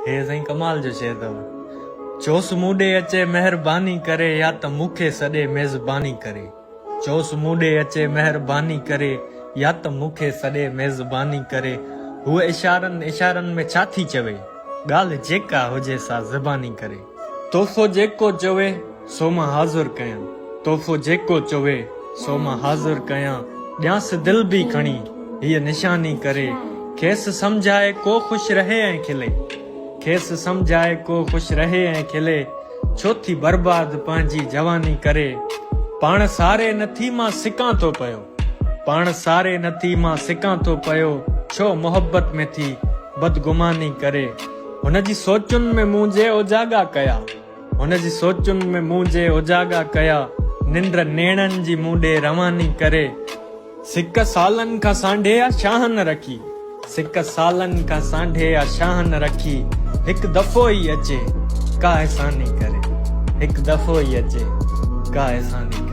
हे साईं कमाल जो शेर अथव। चोस मूडे अचे मेहरबानी करे या त मूंखे सॾे मेज़बानी करे। चोस मूडे अचे मेहरबानी करे या त मूंखे सॾे मेज़बानी करे। हूअ इशारनि इशारनि में छा थी चवे, ॻाल्हि जेका हुजे सा ज़बानी करे। तोहफ़ो जेको चवे सो मां हाज़ुर कयां, तोहफ़ो जेको चवे सो मां हाज़ुर कयां। ॾियांसि दिल बि खणी हीअ निशानी करे। खेसि सम्झाए को ख़ुशि रहे ऐं खिले, खेसि सम्झाए को ख़ुशि रहे ऐं खिले। छो थी बर्बाद पंहिंजी जवानी करे। पाण सारे नथी मां सिकां थो पियो, पाण सारे नथी मां सिकां थो पियो। छो मोहब्बत में थी बदगुमानी करे। हुनजी सोचुनि में मुंहिंजे उजागा कया, हुनजी सोचुनि में मुंहिंजे उजागा कया। निंड नेणनि जी मूंडे रवानी करे। सिक सालनि खां सांढे आ शाहन रखी, सिक सालनि खां सांढे आ शाहन रखी। हिकु दफ़ो ई अचे का एहसानी करे, हिकु दफ़ो ई अचे का एहसानी करे।